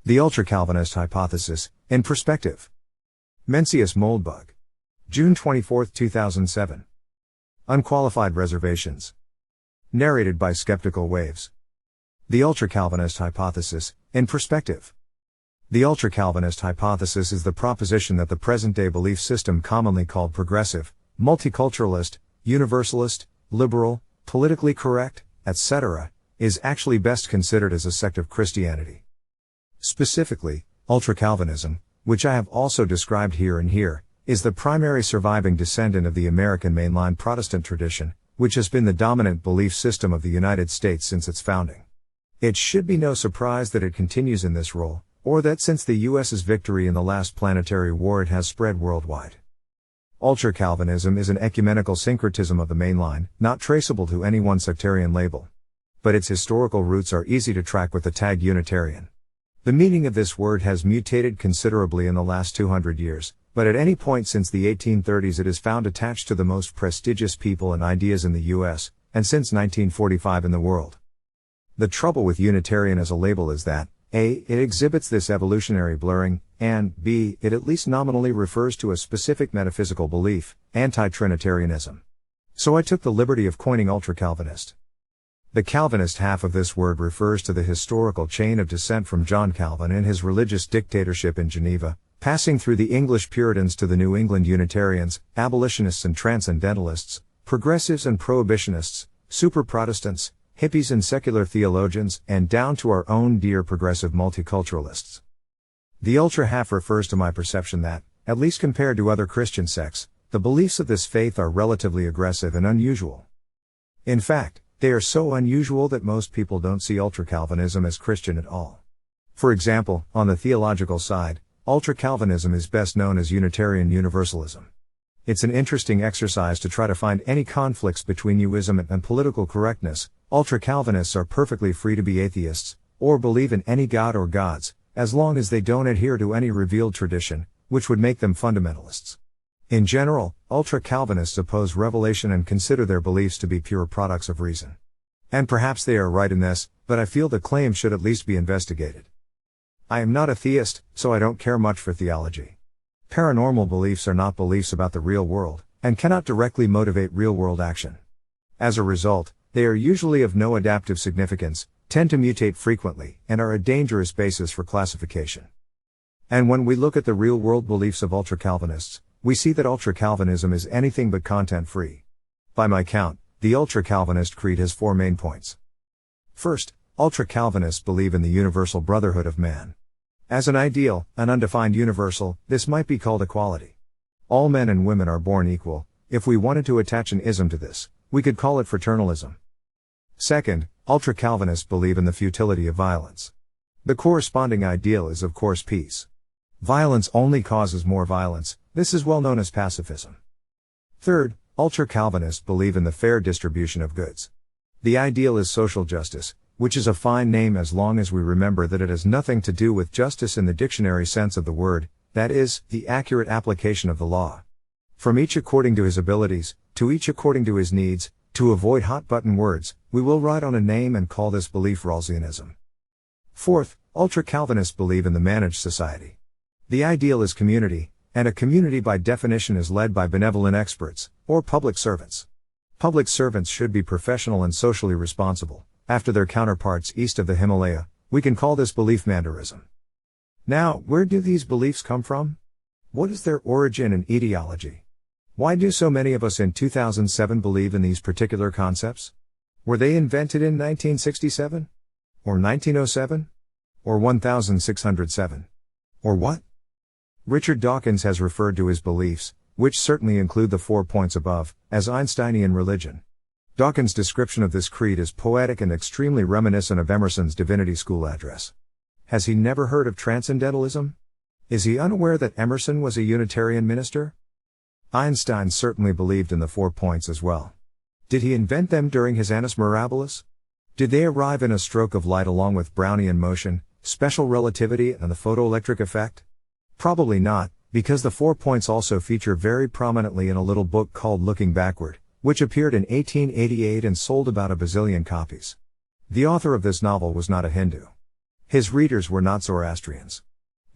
The Ultracalvinist Hypothesis, in Perspective. Mencius Moldbug. June 24, 2007. Unqualified Reservations. Narrated by Skeptical Waves. The Ultracalvinist Hypothesis, in Perspective. The Ultracalvinist hypothesis is the proposition that the present-day belief system commonly called progressive, multiculturalist, universalist, liberal, politically correct, etc., is actually best considered as a sect of Christianity. Specifically, ultracalvinism, which I have also described here, is the primary surviving descendant of the American mainline Protestant tradition, which has been the dominant belief system of the United States since its founding. It should be no surprise that it continues in this role, or that since the US's victory in the last planetary war it has spread worldwide. Ultracalvinism is an ecumenical syncretism of the mainline, not traceable to any one sectarian label. But its historical roots are easy to track with the tag Unitarian. The meaning of this word has mutated considerably in the last 200 years, but at any point since the 1830s it is found attached to the most prestigious people and ideas in the US, and since 1945 in the world. The trouble with Unitarian as a label is that, A. It exhibits this evolutionary blurring, and B. It at least nominally refers to a specific metaphysical belief, anti-Trinitarianism. So I took the liberty of coining ultracalvinist. The Calvinist half of this word refers to the historical chain of descent from John Calvin and his religious dictatorship in Geneva, passing through the English Puritans to the New England Unitarians, abolitionists and transcendentalists, progressives and prohibitionists, super-Protestants, hippies and secular theologians, and down to our own dear progressive multiculturalists. The ultra half refers to my perception that, at least compared to other Christian sects, the beliefs of this faith are relatively aggressive and unusual. In fact, they are so unusual that most people don't see ultracalvinism as Christian at all. For example, on the theological side, ultracalvinism is best known as Unitarian Universalism. It's an interesting exercise to try to find any conflicts between Uism and political correctness. Ultracalvinists are perfectly free to be atheists, or believe in any god or gods, as long as they don't adhere to any revealed tradition, which would make them fundamentalists. In general, ultra-Calvinists oppose revelation and consider their beliefs to be pure products of reason. And perhaps they are right in this, but I feel the claim should at least be investigated. I am not a theist, so I don't care much for theology. Paranormal beliefs are not beliefs about the real world, and cannot directly motivate real-world action. As a result, they are usually of no adaptive significance, tend to mutate frequently, and are a dangerous basis for classification. And when we look at the real-world beliefs of ultra-Calvinists, we see that ultra-Calvinism is anything but content-free. By my count, the ultra-Calvinist creed has 4 main points. First, ultra-Calvinists believe in the universal brotherhood of man. As an ideal, an undefined universal, this might be called equality. All men and women are born equal. If we wanted to attach an ism to this, we could call it fraternalism. Second, ultra-Calvinists believe in the futility of violence. The corresponding ideal is of course peace. Violence only causes more violence. This is well known as pacifism. Third, ultra-Calvinists believe in the fair distribution of goods. The ideal is social justice, which is a fine name as long as we remember that it has nothing to do with justice in the dictionary sense of the word, that is, the accurate application of the law. From each according to his abilities, to each according to his needs, to avoid hot-button words, we will write on a name and call this belief Rawlsianism. Fourth, ultra-Calvinists believe in the managed society. The ideal is community, and a community by definition is led by benevolent experts, or public servants. Public servants should be professional and socially responsible. After their counterparts east of the Himalaya, we can call this belief Mandarism. Now, where do these beliefs come from? What is their origin and etiology? Why do so many of us in 2007 believe in these particular concepts? Were they invented in 1967? Or 1907? Or 1607? Or what? Richard Dawkins has referred to his beliefs, which certainly include the 4 points above, as Einsteinian religion. Dawkins' description of this creed is poetic and extremely reminiscent of Emerson's Divinity School address. Has he never heard of transcendentalism? Is he unaware that Emerson was a Unitarian minister? Einstein certainly believed in the 4 points as well. Did he invent them during his Annus Mirabilis? Did they arrive in a stroke of light along with Brownian motion, special relativity and the photoelectric effect? Probably not, because the 4 points also feature very prominently in a little book called Looking Backward, which appeared in 1888 and sold about a bazillion copies. The author of this novel was not a Hindu. His readers were not Zoroastrians.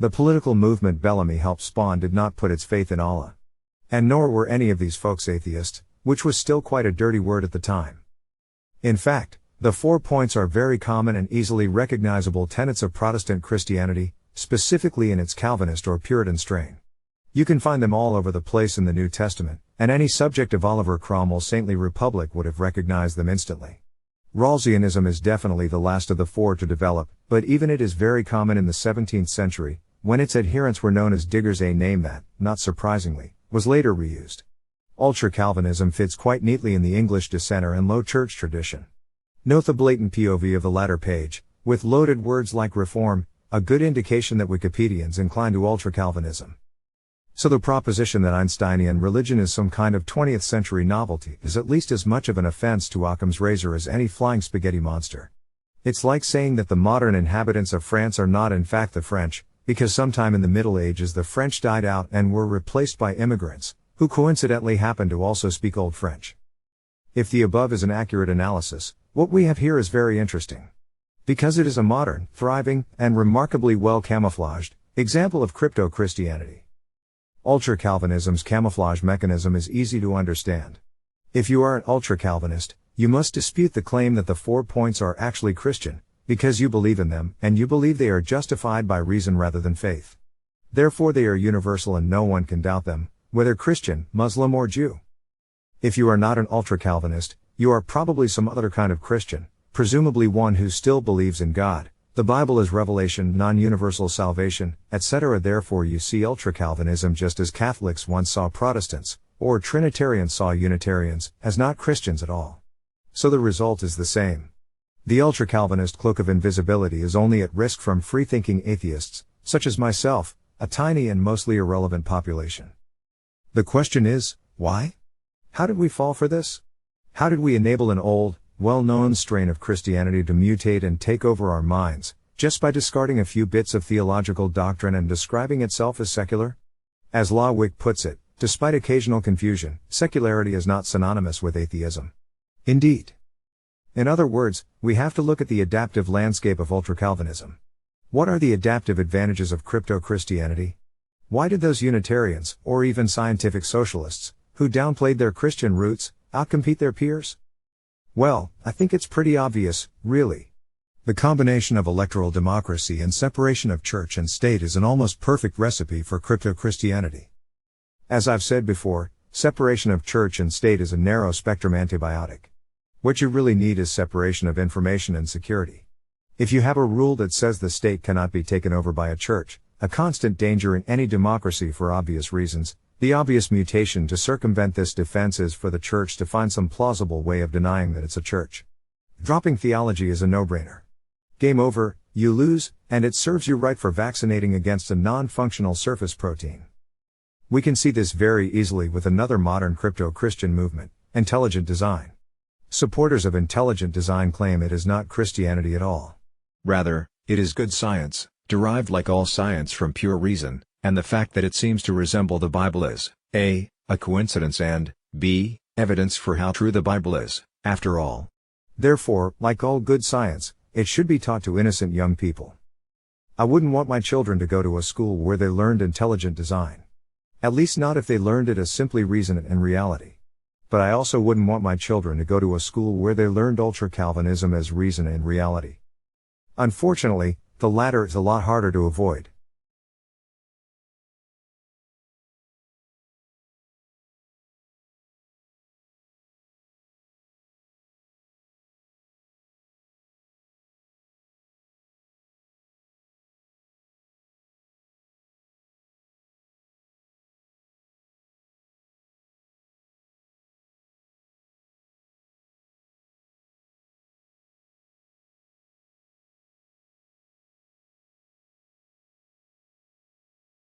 The political movement Bellamy helped spawn did not put its faith in Allah. And nor were any of these folks atheists, which was still quite a dirty word at the time. In fact, the 4 points are very common and easily recognizable tenets of Protestant Christianity, specifically in its Calvinist or Puritan strain. You can find them all over the place in the New Testament, and any subject of Oliver Cromwell's Saintly Republic would have recognized them instantly. Rawlsianism is definitely the last of the 4 to develop, but even it is very common in the 17th century, when its adherents were known as diggers, a name that, not surprisingly, was later reused. Ultracalvinism fits quite neatly in the English dissenter and low church tradition. Note the blatant POV of the latter page, with loaded words like reform, a good indication that Wikipedians incline to ultracalvinism. So the proposition that Einsteinian religion is some kind of 20th century novelty is at least as much of an offense to Occam's razor as any flying spaghetti monster. It's like saying that the modern inhabitants of France are not in fact the French, because sometime in the Middle Ages the French died out and were replaced by immigrants, who coincidentally happen to also speak Old French. If the above is an accurate analysis, what we have here is very interesting. Because it is a modern, thriving, and remarkably well camouflaged example of crypto-Christianity. Ultra-Calvinism's camouflage mechanism is easy to understand. If you are an ultra-Calvinist, you must dispute the claim that the 4 points are actually Christian, because you believe in them and you believe they are justified by reason rather than faith. Therefore they are universal and no one can doubt them, whether Christian, Muslim or Jew. If you are not an ultra-Calvinist, you are probably some other kind of Christian, presumably one who still believes in God, the Bible is revelation, non-universal salvation, etc. Therefore you see ultra-Calvinism just as Catholics once saw Protestants, or Trinitarians saw Unitarians, as not Christians at all. So the result is the same. The ultra-Calvinist cloak of invisibility is only at risk from free-thinking atheists, such as myself, a tiny and mostly irrelevant population. The question is, why? How did we fall for this? How did we enable an old, well-known strain of Christianity to mutate and take over our minds, just by discarding a few bits of theological doctrine and describing itself as secular? As Lawick puts it, despite occasional confusion, secularity is not synonymous with atheism. Indeed. In other words, we have to look at the adaptive landscape of ultra-Calvinism. What are the adaptive advantages of crypto-Christianity? Why did those Unitarians, or even scientific socialists, who downplayed their Christian roots, outcompete their peers? Well, I think it's pretty obvious, really. The combination of electoral democracy and separation of church and state is an almost perfect recipe for crypto-Christianity. As I've said before, separation of church and state is a narrow-spectrum antibiotic. What you really need is separation of information and security. If you have a rule that says the state cannot be taken over by a church, a constant danger in any democracy for obvious reasons, the obvious mutation to circumvent this defense is for the church to find some plausible way of denying that it's a church. Dropping theology is a no-brainer. Game over, you lose, and it serves you right for vaccinating against a non-functional surface protein. We can see this very easily with another modern crypto-Christian movement, intelligent design. Supporters of intelligent design claim it is not Christianity at all. Rather, it is good science, derived like all science from pure reason, and the fact that it seems to resemble the Bible is, a coincidence and, b, evidence for how true the Bible is, after all. Therefore, like all good science, it should be taught to innocent young people. I wouldn't want my children to go to a school where they learned intelligent design. At least not if they learned it as simply reason and reality. But I also wouldn't want my children to go to a school where they learned ultra-Calvinism as reason and reality. Unfortunately, the latter is a lot harder to avoid.